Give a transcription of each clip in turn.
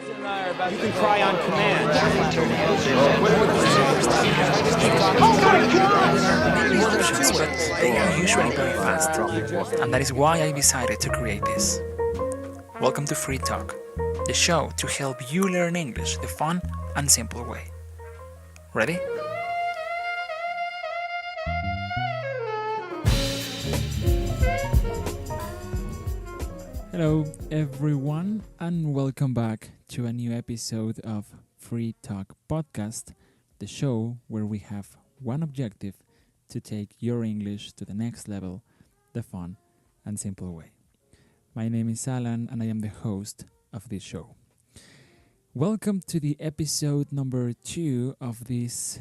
You can cry on command. Many options, but they are usually very fast. And that is why I decided to create this. Welcome to Free Talk, the show to help you learn English the fun and simple way. Ready? Hello, everyone, and welcome back to a new episode of Free Talk Podcast, the show where we have one objective to take your English to the next level, the fun and simple way. My name is Alan, and I am the host of this show. Welcome to the episode number 2 of this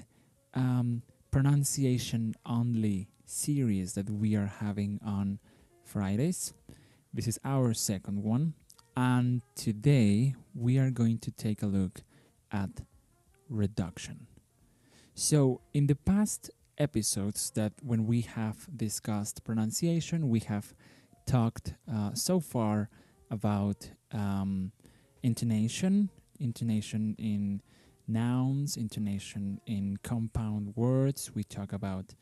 pronunciation-only series that we are having on Fridays. This is our second one, and today we are going to take a look at reduction. So in the past episodes that when we have discussed pronunciation, we have talked so far about intonation in nouns, intonation in compound words. We talk about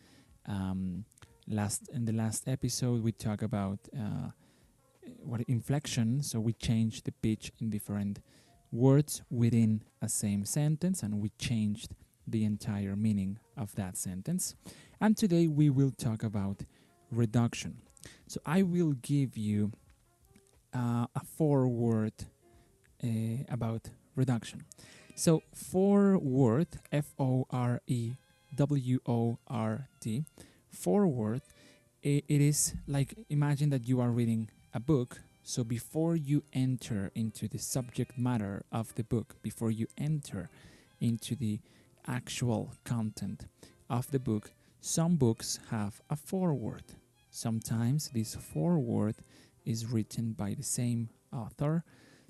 in the last episode we talk about inflection, so we change the pitch in different words within a same sentence, and we changed the entire meaning of that sentence. And today we will talk about reduction. So I will give you a foreword about reduction. So foreword, F-O-R-E-W-O-R-D, foreword, it is like, imagine that you are reading a book. So before you enter into the subject matter of the book, before you enter into the actual content of the book, some books have a foreword. Sometimes this foreword is written by the same author.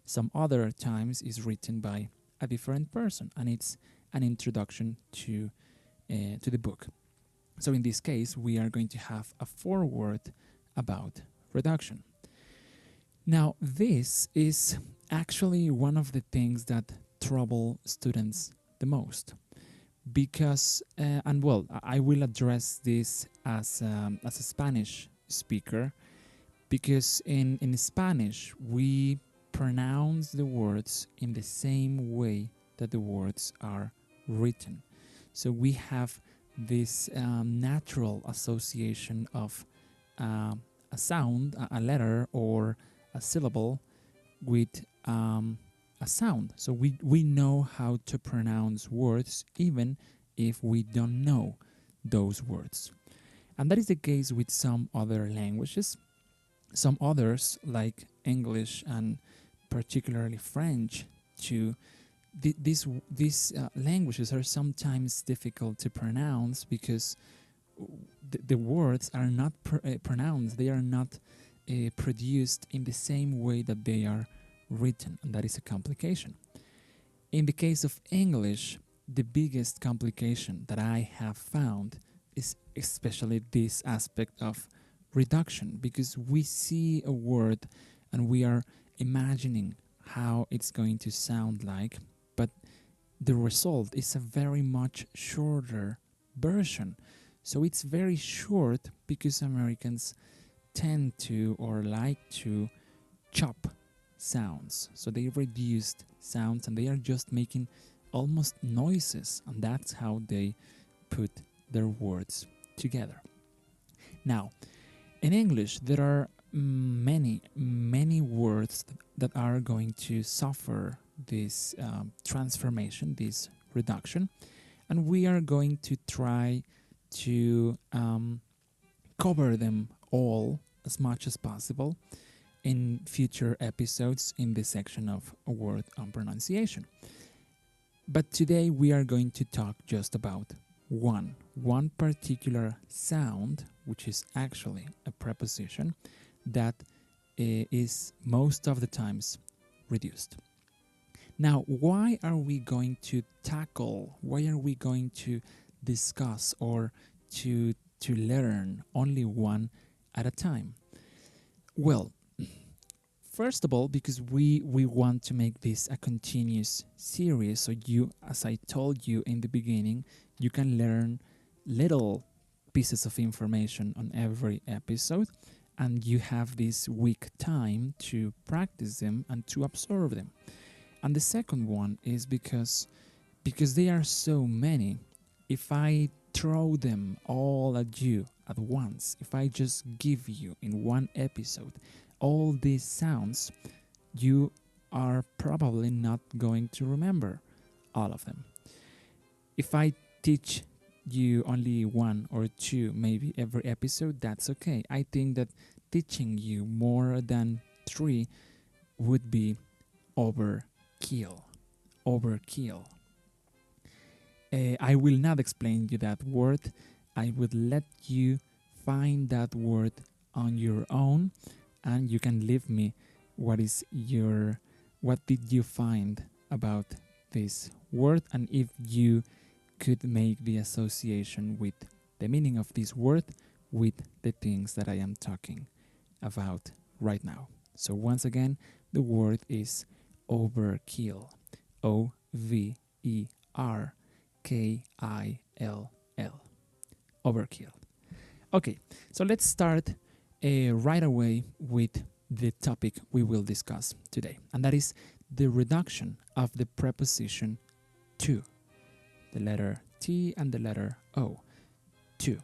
Some other times is written by a different person, and it's an introduction to the book. So in this case, we are going to have a foreword about reduction. Now, this is actually one of the things that trouble students the most, because, I will address this as a Spanish speaker, because in Spanish, we pronounce the words in the same way that the words are written. So we have this natural association of a sound, a letter, or a syllable with a sound. So we know how to pronounce words even if we don't know those words. And that is the case with some other languages. Some others, like English and particularly French, too, these languages are sometimes difficult to pronounce because the words are not pronounced. They are not produced in the same way that they are written, and that is a complication. In the case of English, the biggest complication that I have found is especially this aspect of reduction, because we see a word and we are imagining how it's going to sound like, but the result is a very much shorter version. So it's very short because Americans tend to or like to chop sounds. So they reduced sounds and they are just making almost noises, and that's how they put their words together. Now, in English, there are many words that are going to suffer this transformation, this reduction, and we are going to try to cover them all as much as possible in future episodes in the section of a word on pronunciation. But today we are going to talk just about one particular sound, which is actually a preposition that is most of the times reduced. Now, why are we going to discuss or to learn only one at a time? Well, First of all, because we want to make this a continuous series, so you, as I told you in the beginning, you can learn little pieces of information on every episode, and you have this week time to practice them and to absorb them. And the second one is because there are so many. If I throw them all at you at once, if I just give you in one episode all these sounds, you are probably not going to remember all of them. If I teach you only one or two, maybe every episode, that's okay. I think that teaching you more than 3 would be overkill. I will not explain you that word. I would let you find that word on your own, and you can leave me what did you find about this word, and if you could make the association with the meaning of this word with the things that I am talking about right now. So once again, the word is overkill. OVERKILL. Overkill. Okay, so let's start right away with the topic we will discuss today, and that is the reduction of the preposition to, the letter T and the letter O, to.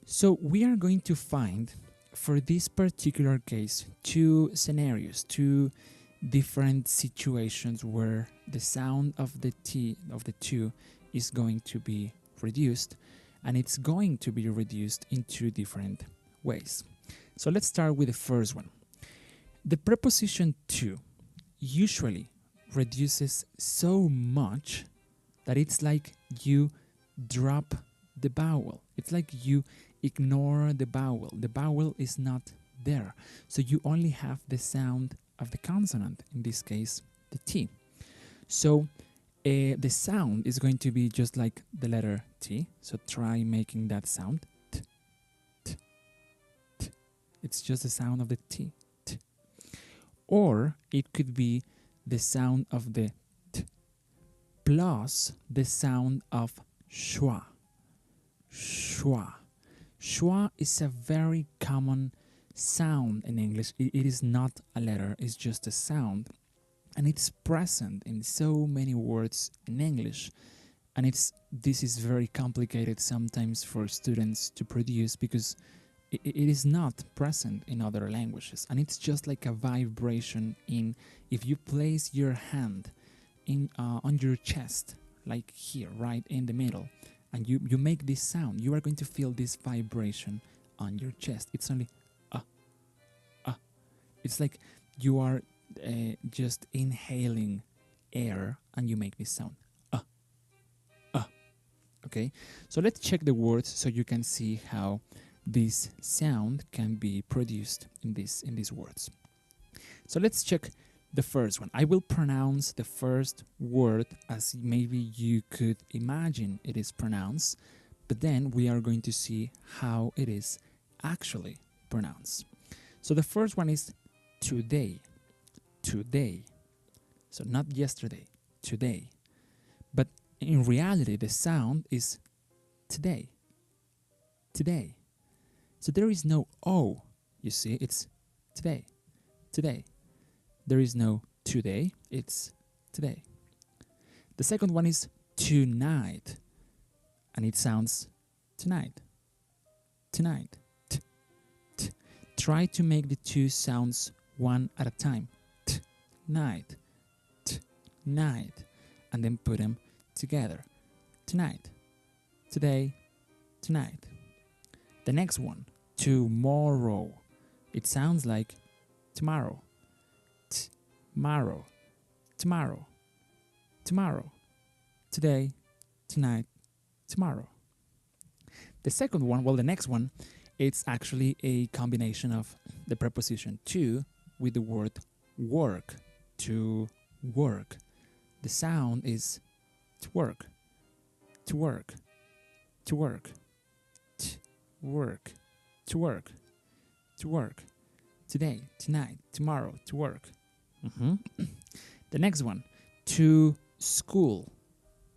So we are going to find, for this particular case, 2 scenarios, 2 different situations where the sound of the T, of the to, is going to be reduced, and it's going to be reduced in 2 different ways. So let's start with the first one. The preposition to usually reduces so much that it's like you drop the vowel. It's like you ignore the vowel. The vowel is not there. So you only have the sound of the consonant, in this case, the T. So the sound is going to be just like the letter T. So try making that sound. T, t, t. It's just the sound of the T. T. Or it could be the sound of the T plus the sound of schwa. Schwa. Schwa is a very common sound in English. It is not a letter, it's just a sound. And it's present in so many words in English. And this is very complicated sometimes for students to produce because it is not present in other languages. And it's just like a vibration if you place your hand on your chest, like here, right in the middle, and you make this sound, you are going to feel this vibration on your chest. It's only it's like you are just inhaling air and you make this sound. Okay, so let's check the words so you can see how this sound can be produced in these words. So let's check the first one. I will pronounce the first word as maybe you could imagine it is pronounced, but then we are going to see how it is actually pronounced. So the first one is today. Today. So not yesterday, today. But in reality, the sound is today. Today. So there is no O, you see, it's today. Today. There is no today, it's today. The second one is tonight, and it sounds tonight. Tonight. T, t. Try to make the 2 sounds one at a time. T, night. T, night. And then put them together. Tonight. Today. Tonight. The next one, tomorrow. It sounds like tomorrow. Tomorrow. Tomorrow. Tomorrow. Today. Tonight. Tomorrow. The second one, the next one, it's actually a combination of the preposition to with the word work. To work. The sound is to work. To work. To work. To work. To work. To work. today, tonight, tomorrow, to work. The next one, to school.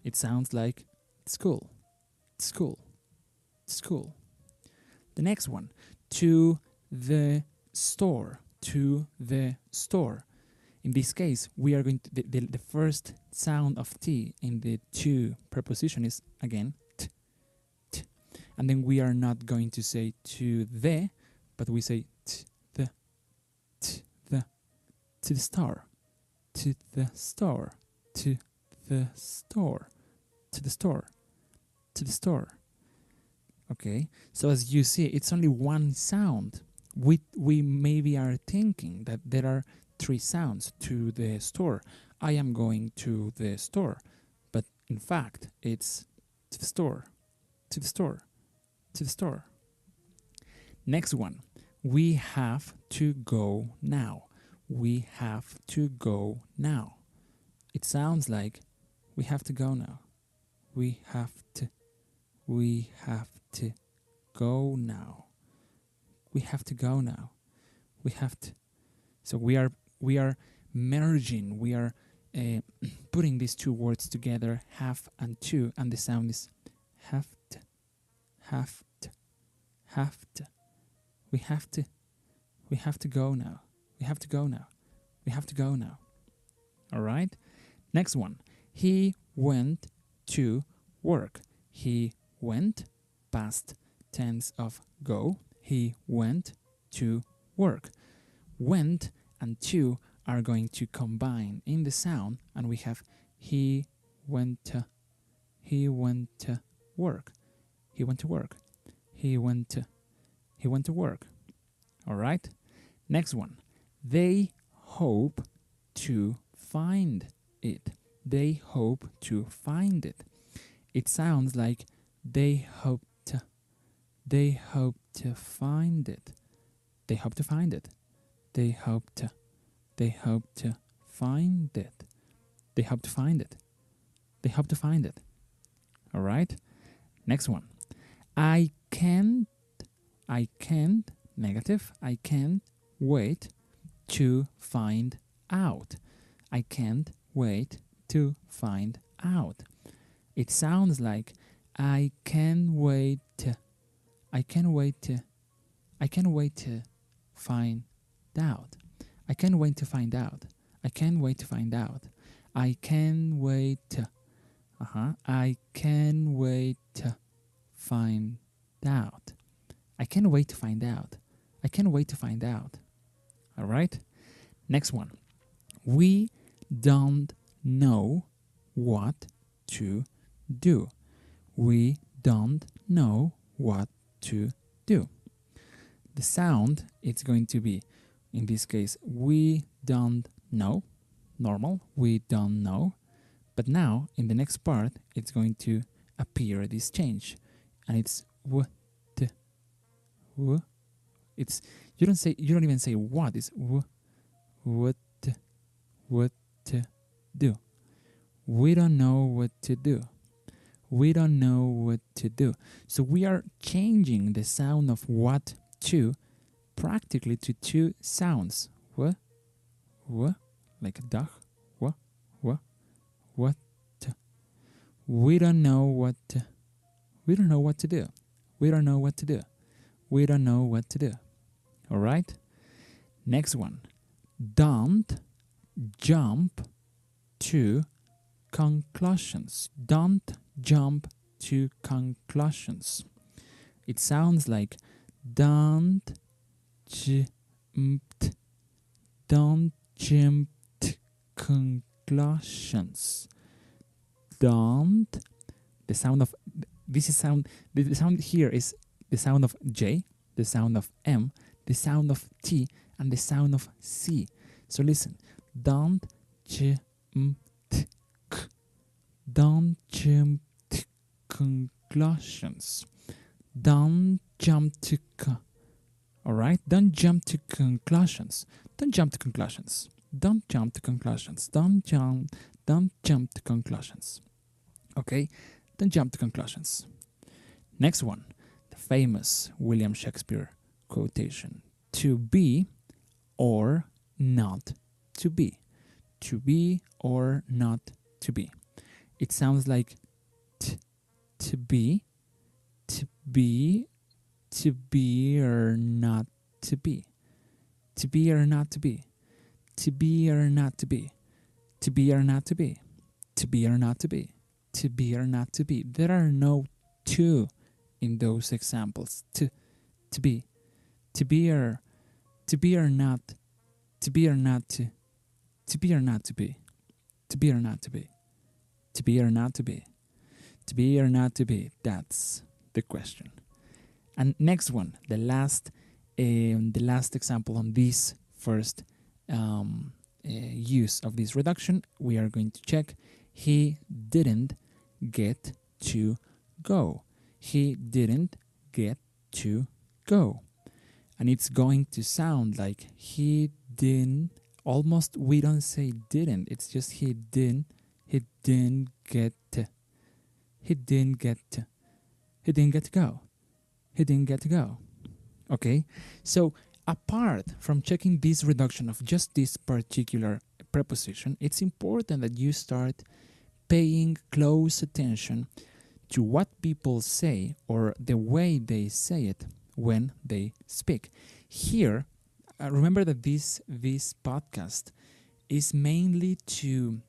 It sounds like school, school, school. The next one, to the store, to the store. In this case, we are going to, the first sound of T in the to preposition is again t, t. And then we are not going to say to the, but we say t, the, to the store, to the store, to the store, to the store, to the store. Okay, so as you see, it's only one sound. We maybe are thinking that there are three sounds to the store. I am going to the store, but in fact, it's to the store, to the store, to the store. Next one, we have to go now. We have to go now. It sounds like we have to go now. We have to go now. We have to go now. We have to. So we are merging. We are putting these two words together, have and to, and the sound is have to, have to, have to. We have to go now. We have to go now. We have to go now. All right? Next one. He went to work. He went, past tense of go. He went to work. Went and to are going to combine in the sound, and we have he went to work. He went to work. He went to work. All right? Next one. They hope to find it. They hope to find it. It sounds like they hope to find it. They hope to find it. They hope to find it. They hope to find it. They hope to find it. All right? Next one. I can't, negative, I can't wait to find out. I can't wait to find out. It sounds like I can't wait to find out. I can't wait to find out. I can't wait to find out. I can't wait to I can't wait to find out. I can't wait to find out. I can't wait to find out. All right? Next one. We don't know what to do. We don't know what to do. The sound, it's going to be, in this case, we don't know, normal, we don't know. But now, in the next part, it's going to appear this change. And it's w, t, w. It's, you don't even say what, it's w, what to do. We don't know what to do. We don't know what to do. So we are changing the sound of what to practically to two sounds. What, like a duck. What to. We don't know what to. We don't know what to do. We don't know what to do. We don't know what to do. All right? Next one. Don't jump to conclusions. Don't jump to conclusions. It sounds like don't jump to conclusions. Don't. The sound of this is sound. The sound here is the sound of J, the sound of M, the sound of T, and the sound of C. So listen. Don't jump to conclusions. Don't jump to all right? Don't jump to conclusions. Don't jump to conclusions. Don't jump to conclusions. Don't jump to conclusions. Okay? Don't jump to conclusions. Next one. The famous William Shakespeare quotation. To be or not to be. To be or not to be. It sounds like to be, to be, to be or not to be. To be or not to be. To be or not to be. To be or not to be. To be or not to be. To be or not to be. There are no to in those examples. To be. To be or not. To be or not to. To be or not to be. To be or not to be. To be or not to be. To be or not to be. That's the question. And next one, the last example on this first use of this reduction, we are going to check. He didn't get to go. He didn't get to go. And it's going to sound like he didn't. Almost we don't say didn't. It's just he didn't get to. He didn't get to. He didn't get to go. He didn't get to go. Okay? So apart from checking this reduction of just this particular preposition, it's important that you start paying close attention to what people say or the way they say it when they speak. Here, remember that this podcast is mainly to,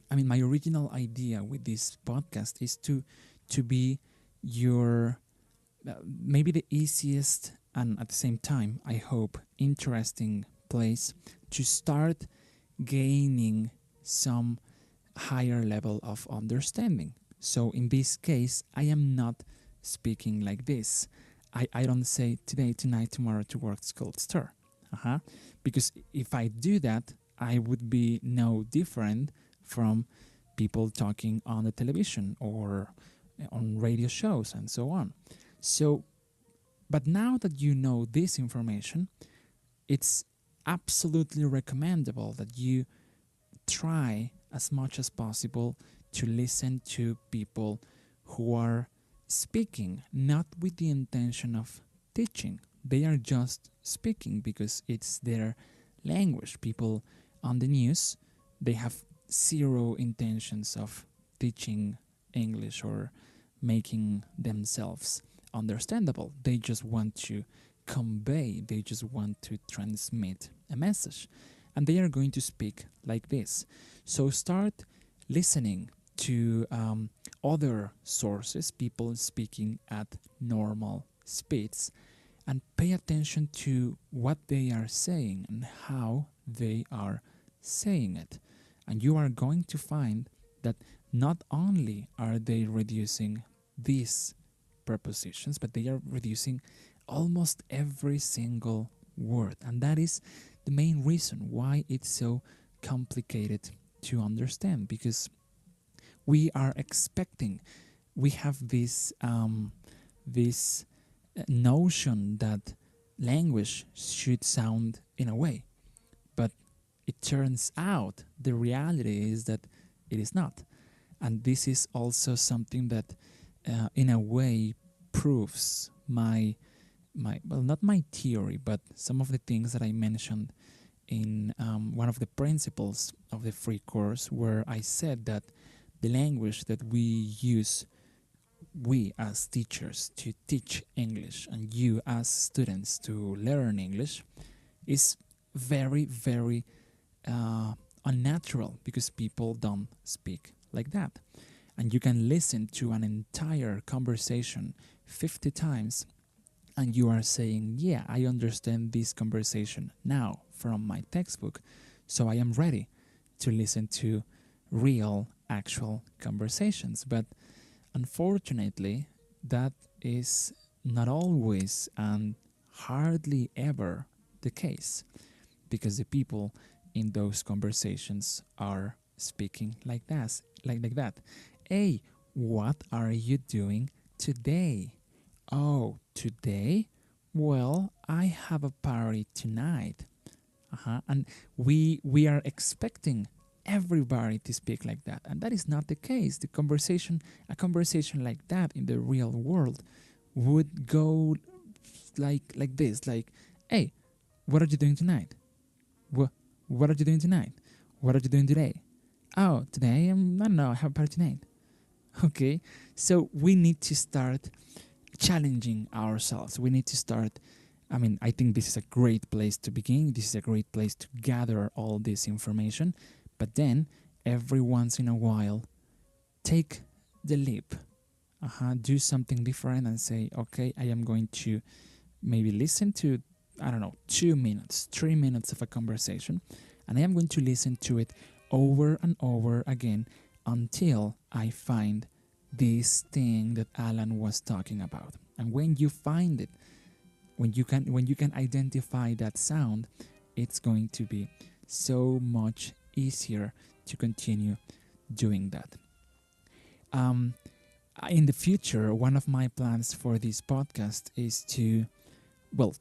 my original idea with this podcast is to be your, maybe the easiest and at the same time, I hope, interesting place to start gaining some higher level of understanding. So in this case, I am not speaking like this. I don't say today, tonight, tomorrow to work, school, store. Because if I do that, I would be no different from people talking on the television or on radio shows and so on. So, but now that you know this information, it's absolutely recommendable that you try as much as possible to listen to people who are speaking, not with the intention of teaching. They are just speaking because it's their language. People on the news, they have zero intentions of teaching English or making themselves understandable. They just want to convey, they just want to transmit a message. And they are going to speak like this. So start listening to other sources, people speaking at normal speeds, and pay attention to what they are saying and how they are saying it. And you are going to find that not only are they reducing these prepositions, but they are reducing almost every single word. And that is the main reason why it's so complicated to understand, because we are expecting, we have this notion that language should sound in a way, but it turns out the reality is that it is not. And this is also something that in a way proves my well, not my theory, but some of the things that I mentioned in one of the principles of the free course, where I said that the language that we use, we as teachers to teach English and you as students to learn English, is very, very unnatural, because people don't speak like that. And you can listen to an entire conversation 50 times and you are saying, yeah, I understand this conversation now from my textbook, so I am ready to listen to real, actual conversations. But unfortunately, that is not always and hardly ever the case, because the people in those conversations are speaking like that. Hey, what are you doing today? Oh, today? Well, I have a party tonight. And we are expecting everybody to speak like that, and that is not the case. A conversation like that in the real world would go like this, like, hey, what are you doing tonight? What are you doing tonight? What are you doing today? Oh, today, I don't know, I have a party tonight. Okay, so we need to start challenging ourselves. We need to start. I think this is a great place to begin. This is a great place to gather all this information. But then, every once in a while, take the leap. Do something different and say, okay, I am going to maybe listen to, 2 minutes, 3 minutes of a conversation. And I am going to listen to it over and over again until I find this thing that Alan was talking about. And when you find it, when you can identify that sound, it's going to be so much easier to continue doing that. In the future, one of my plans for this podcast is to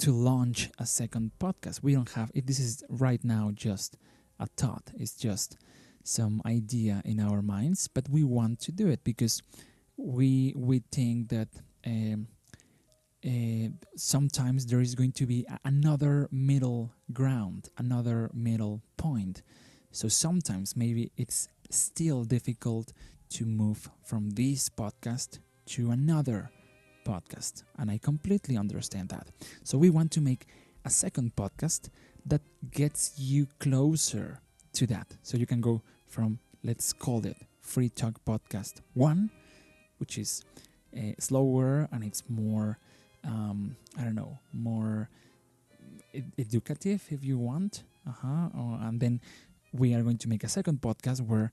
launch a second podcast. We don't have it. This is right now just a thought. It's just some idea in our minds, but we want to do it because we think that sometimes there is going to be another middle ground, another middle point. So sometimes maybe it's still difficult to move from this podcast to another podcast, and I completely understand that. So we want to make a second podcast that gets you closer to that. So you can go from, let's call it Free Talk Podcast 1, which is slower and it's more, more educative if you want. And then we are going to make a second podcast where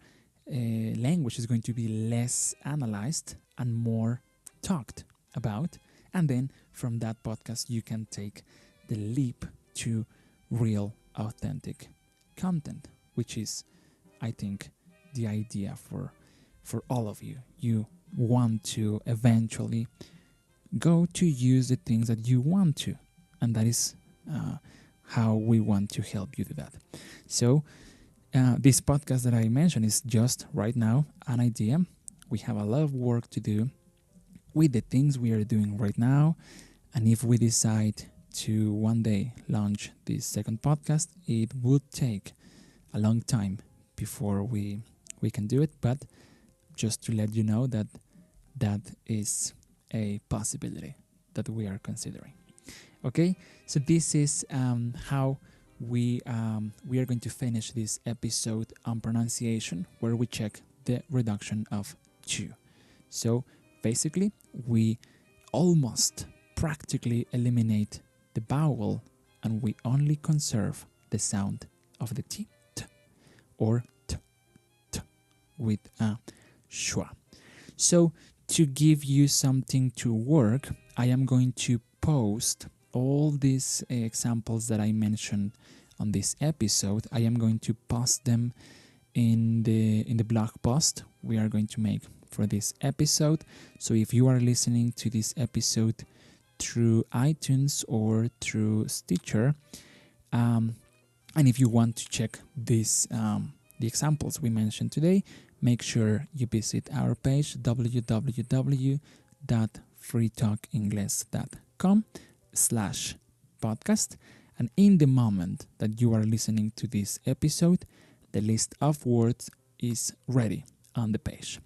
language is going to be less analyzed and more talked about. And then from that podcast, you can take the leap to real, authentic content, which is, I think, the idea for all of you. You want to eventually go to use the things that you want to, and that is how we want to help you do that. So this podcast that I mentioned is just right now an idea. We have a lot of work to do with the things we are doing right now, and if we decide to one day launch this second podcast, it would take a long time before we can do it, but just to let you know that is a possibility that we are considering. Okay, so this is how we are going to finish this episode on pronunciation, where we check the reduction of to. So basically, we almost practically eliminate the vowel, and we only conserve the sound of the t or t with a schwa. So to give you something to work, I am going to post all these examples that I mentioned on this episode. I am going to post them in the blog post we are going to make for this episode. So if you are listening to this episode through iTunes or through Stitcher, and if you want to check this the examples we mentioned today, make sure you visit our page www.freetalkingles.com/podcast, and in the moment that you are listening to this episode, the list of words is ready on the page.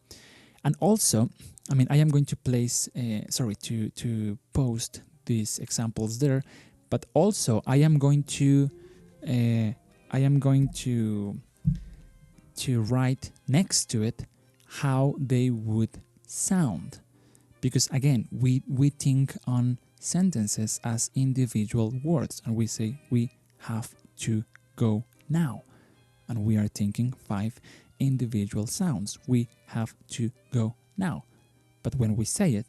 And also, I am going to place to post these examples there, but also I am going to write next to it how they would sound, because again we think on sentences as individual words, and we say we have to go now, and we are thinking 5 individual sounds. We have to go now. But when we say it,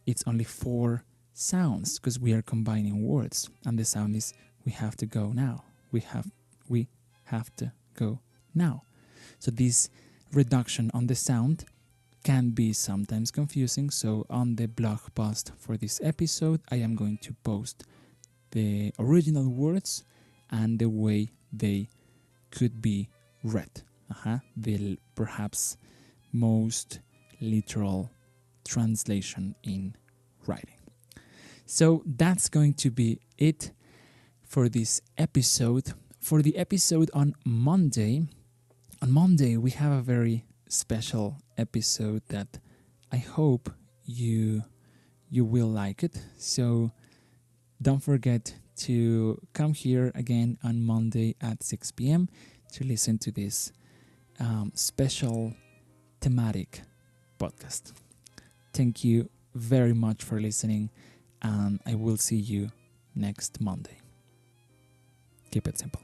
it's only 4 sounds because we are combining words, and the sound is we have to go now. We have to go now. So this reduction on the sound can be sometimes confusing. So on the blog post for this episode, I am going to post the original words and the way they could be read. The perhaps most literal translation in writing. So that's going to be it for this episode For the episode on Monday we have a very special episode that I hope you will like it. So don't forget to come here again on Monday at 6 p.m. to listen to this special thematic podcast. Thank you very much for listening, and I will see you next Monday. Keep it simple.